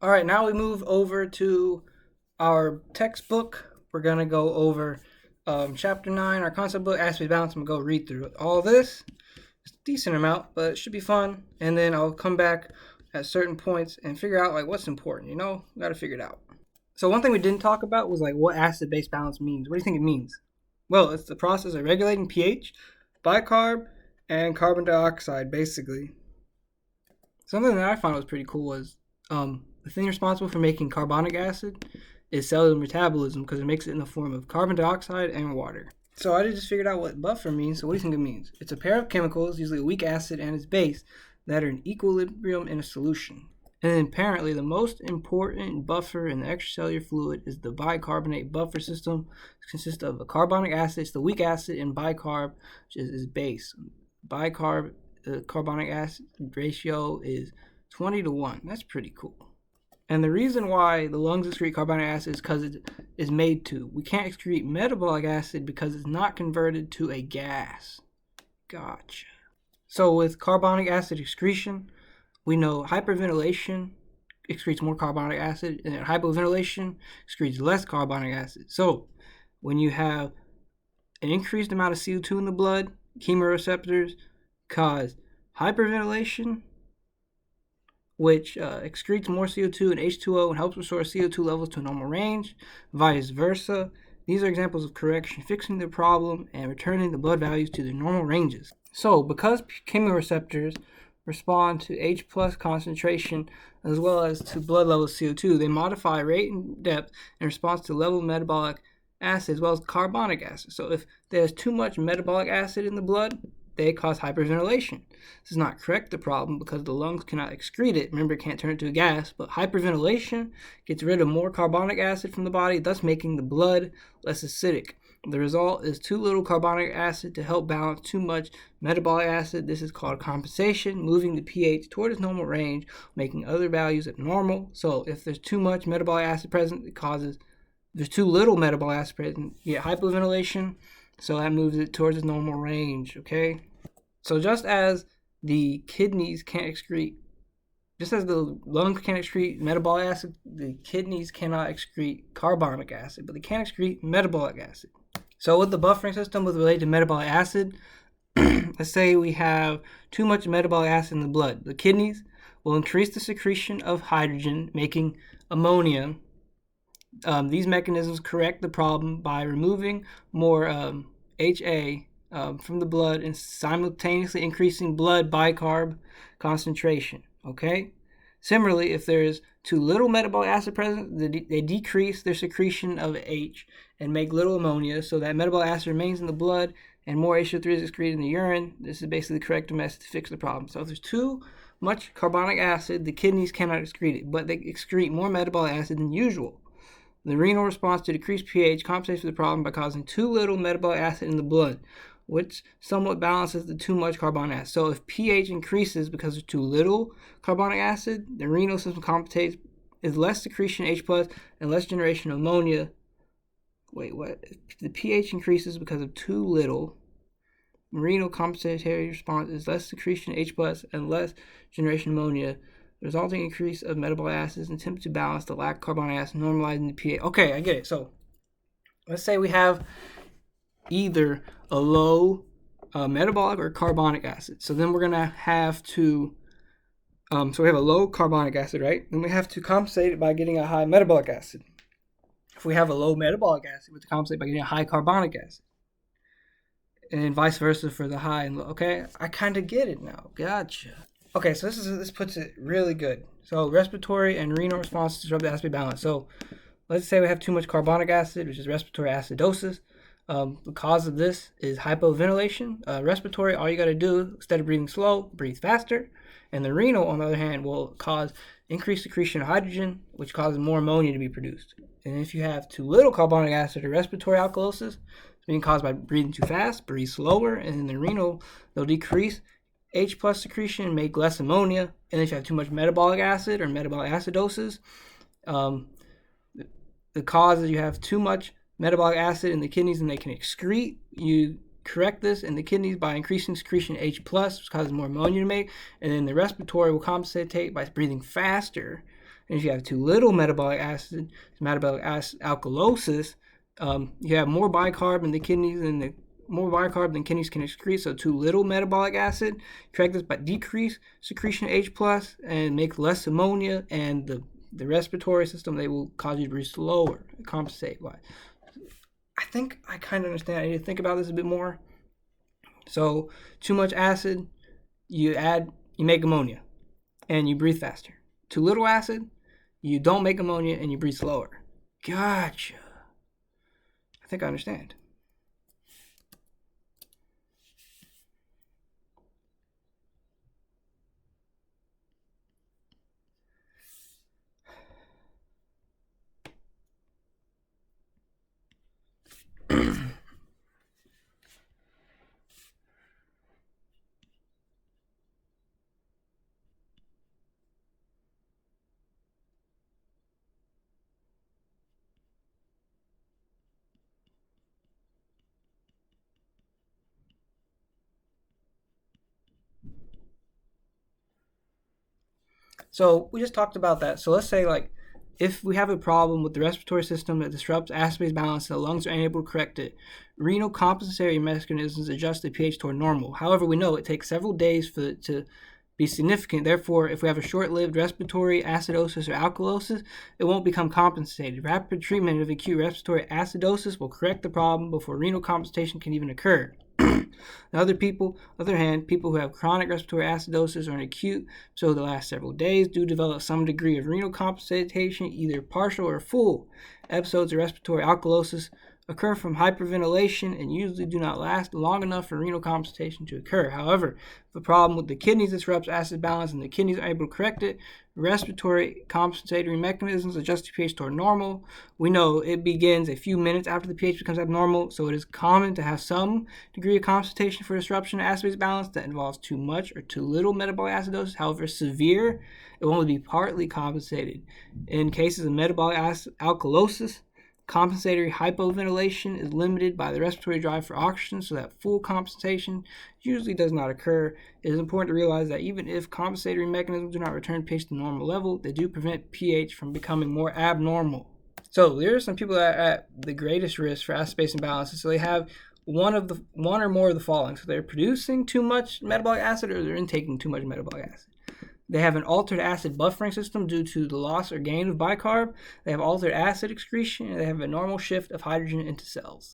All right, now we move over to our textbook. We're going to go over chapter 9, our concept book, Aspect Balance. I'm going to go read through it. All this. It's a decent amount, but it should be fun. And then I'll come back at certain points and figure out like what's important. We got to figure it out. So one thing we didn't talk about was like what acid-base balance means. What do you think it means? Well, it's the process of regulating pH, bicarb, and carbon dioxide, basically. Something that I found was pretty cool was the thing responsible for making carbonic acid is cellular metabolism because it makes it in the form of carbon dioxide and water. So I just figured out what buffer means. So what do you think it means? It's a pair of chemicals, usually a weak acid and its base, that are in equilibrium in a solution. And then apparently the most important buffer in the extracellular fluid is the bicarbonate buffer system. It consists of a carbonic acid, it's the weak acid, and bicarb, which is base. Bicarb, the carbonic acid ratio is 20 to 1. That's pretty cool. And the reason why the lungs excrete carbonic acid is because it is made to. We can't excrete metabolic acid because it's not converted to a gas. Gotcha. So with carbonic acid excretion, we know hyperventilation excretes more carbonic acid, and hypoventilation excretes less carbonic acid. So when you have an increased amount of CO2 in the blood, chemoreceptors cause hyperventilation, which excretes more CO2 and H2O and helps restore CO2 levels to a normal range, vice versa. These are examples of correction, fixing the problem and returning the blood values to their normal ranges. So, because chemoreceptors respond to H plus concentration as well as to blood level CO2, they modify rate and depth in response to level of metabolic acid as well as carbonic acid. So, if there's too much metabolic acid in the blood, they cause hyperventilation. This does not correct the problem because the lungs cannot excrete it. Remember, it can't turn it to a gas, but hyperventilation gets rid of more carbonic acid from the body, thus making the blood less acidic. The result is too little carbonic acid to help balance too much metabolic acid. This is called compensation, moving the pH toward its normal range, making other values abnormal. So if there's too much metabolic acid present, there's too little metabolic acid present, you get hypoventilation, so that moves it towards its normal range, okay? So just as the kidneys can't excrete, just as the lungs can't excrete metabolic acid, the kidneys cannot excrete carbonic acid, but they can excrete metabolic acid. So with the buffering system with related to metabolic acid, let's say we have too much metabolic acid in the blood. The kidneys will increase the secretion of hydrogen, making ammonia. These mechanisms correct the problem by removing more HA from the blood and simultaneously increasing blood bicarb concentration. Okay. Similarly, if there's too little metabolic acid present, they decrease their secretion of H and make little ammonia, so that metabolic acid remains in the blood and more HO3 is excreted in the urine. This is basically the correct method to fix the problem. So if there's too much carbonic acid, the kidneys cannot excrete it, but they excrete more metabolic acid than usual. The renal response to decreased pH compensates for the problem by causing too little metabolic acid in the blood, which somewhat balances the too much carbonic acid. So if pH increases because of too little carbonic acid, the renal system compensates is less secretion H plus and less generation of ammonia. Wait, what? If the pH increases because of too little, renal compensatory response is less secretion H plus and less generation of ammonia. The resulting increase of metabolic acids and attempt to balance the lack of carbonic acid, normalizing the pH. Okay, I get it. So let's say we have either a low metabolic or carbonic acid. So then we're going to have to, so we have a low carbonic acid, right? Then we have to compensate it by getting a high metabolic acid. If we have a low metabolic acid, we have to compensate by getting a high carbonic acid. And then vice versa for the high and low. Okay, I kind of get it now. Gotcha. Okay, so this puts it really good. So respiratory and renal responses disrupt the acid balance. So let's say we have too much carbonic acid, which is respiratory acidosis. The cause of this is hypoventilation. Respiratory, all you got to do, instead of breathing slow, breathe faster. And the renal, on the other hand, will cause increased secretion of hydrogen, which causes more ammonia to be produced. And if you have too little carbonic acid or respiratory alkalosis, it's being caused by breathing too fast, breathe slower, and in the renal, they'll decrease H plus secretion and make less ammonia. And if you have too much metabolic acid or metabolic acidosis, the cause is you have too much metabolic acid in the kidneys and they can excrete. You correct this in the kidneys by increasing secretion H plus, which causes more ammonia to make, and then the respiratory will compensate by breathing faster And if you have too little metabolic alkalosis, you have more bicarb in the kidneys and more bicarb than kidneys can excrete. So too little metabolic acid, correct this by decrease secretion of H plus and make less ammonia, and the respiratory system, they will cause you to breathe slower, compensate. Why? I think I kind of understand. I need to think about this a bit more. So too much acid, you make ammonia and you breathe faster. Too little acid, you don't make ammonia and you breathe slower. Gotcha. I think I understand. So we just talked about that. So let's say, like, if we have a problem with the respiratory system that disrupts acid-base balance and the lungs are unable to correct it, renal compensatory mechanisms adjust the pH toward normal. However, we know it takes several days for it to be significant. Therefore, if we have a short-lived respiratory acidosis or alkalosis, it won't become compensated. Rapid treatment of acute respiratory acidosis will correct the problem before renal compensation can even occur. On the other hand, people who have chronic respiratory acidosis or an acute, so the last several days, do develop some degree of renal compensation, either partial or full. Episodes of respiratory alkalosis occur from hyperventilation and usually do not last long enough for renal compensation to occur. However, if the problem with the kidneys disrupts acid balance and the kidneys are able to correct it, respiratory compensatory mechanisms adjust the pH toward normal. We know it begins a few minutes after the pH becomes abnormal, so it is common to have some degree of compensation for disruption of acid-base balance that involves too much or too little metabolic acidosis. However, severe, it will only be partly compensated. In cases of metabolic alkalosis, compensatory hypoventilation is limited by the respiratory drive for oxygen, so that full compensation usually does not occur. It is important to realize that even if compensatory mechanisms do not return pH to the normal level, they do prevent pH from becoming more abnormal. So there are some people that are at the greatest risk for acid-base imbalances. So they have one or more of the following. So they're producing too much metabolic acid or they're intaking too much metabolic acid. They have an altered acid buffering system due to the loss or gain of bicarb. They have altered acid excretion, and they have a normal shift of hydrogen into cells.